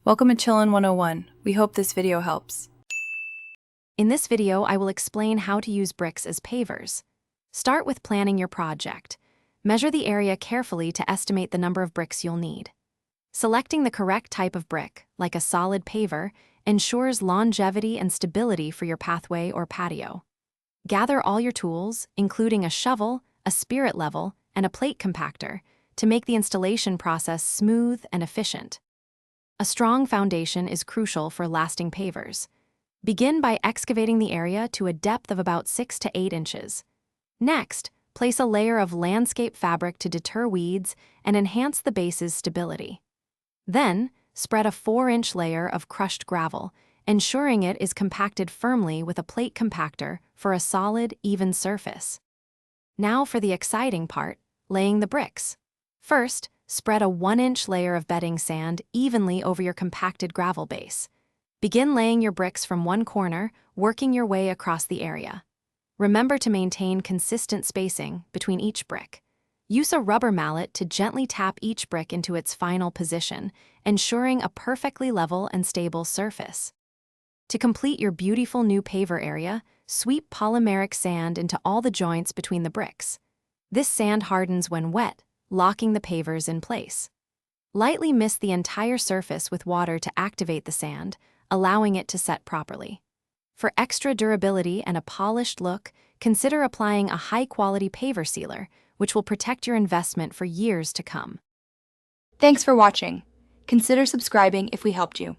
Welcome to Chillin' 101. We hope this video helps. In this video, I will explain how to use bricks as pavers. Start with planning your project. Measure the area carefully to estimate the number of bricks you'll need. Selecting the correct type of brick, like a solid paver, ensures longevity and stability for your pathway or patio. Gather all your tools, including a shovel, a spirit level, and a plate compactor, to make the installation process smooth and efficient. A strong foundation is crucial for lasting pavers. Begin by excavating the area to a depth of about 6 to 8 inches. Next, place a layer of landscape fabric to deter weeds and enhance the base's stability. Then, spread a 4-inch layer of crushed gravel, ensuring it is compacted firmly with a plate compactor for a solid, even surface. Now for the exciting part, laying the bricks. First, spread a 1-inch layer of bedding sand evenly over your compacted gravel base. Begin laying your bricks from one corner, working your way across the area. Remember to maintain consistent spacing between each brick. Use a rubber mallet to gently tap each brick into its final position, ensuring a perfectly level and stable surface. To complete your beautiful new paver area, sweep polymeric sand into all the joints between the bricks. This sand hardens when wet, locking the pavers in place. Lightly mist the entire surface with water to activate the sand, allowing it to set properly. For extra durability and a polished look, consider applying a high-quality paver sealer, which will protect your investment for years to come. Thanks for watching. Consider subscribing if we helped you.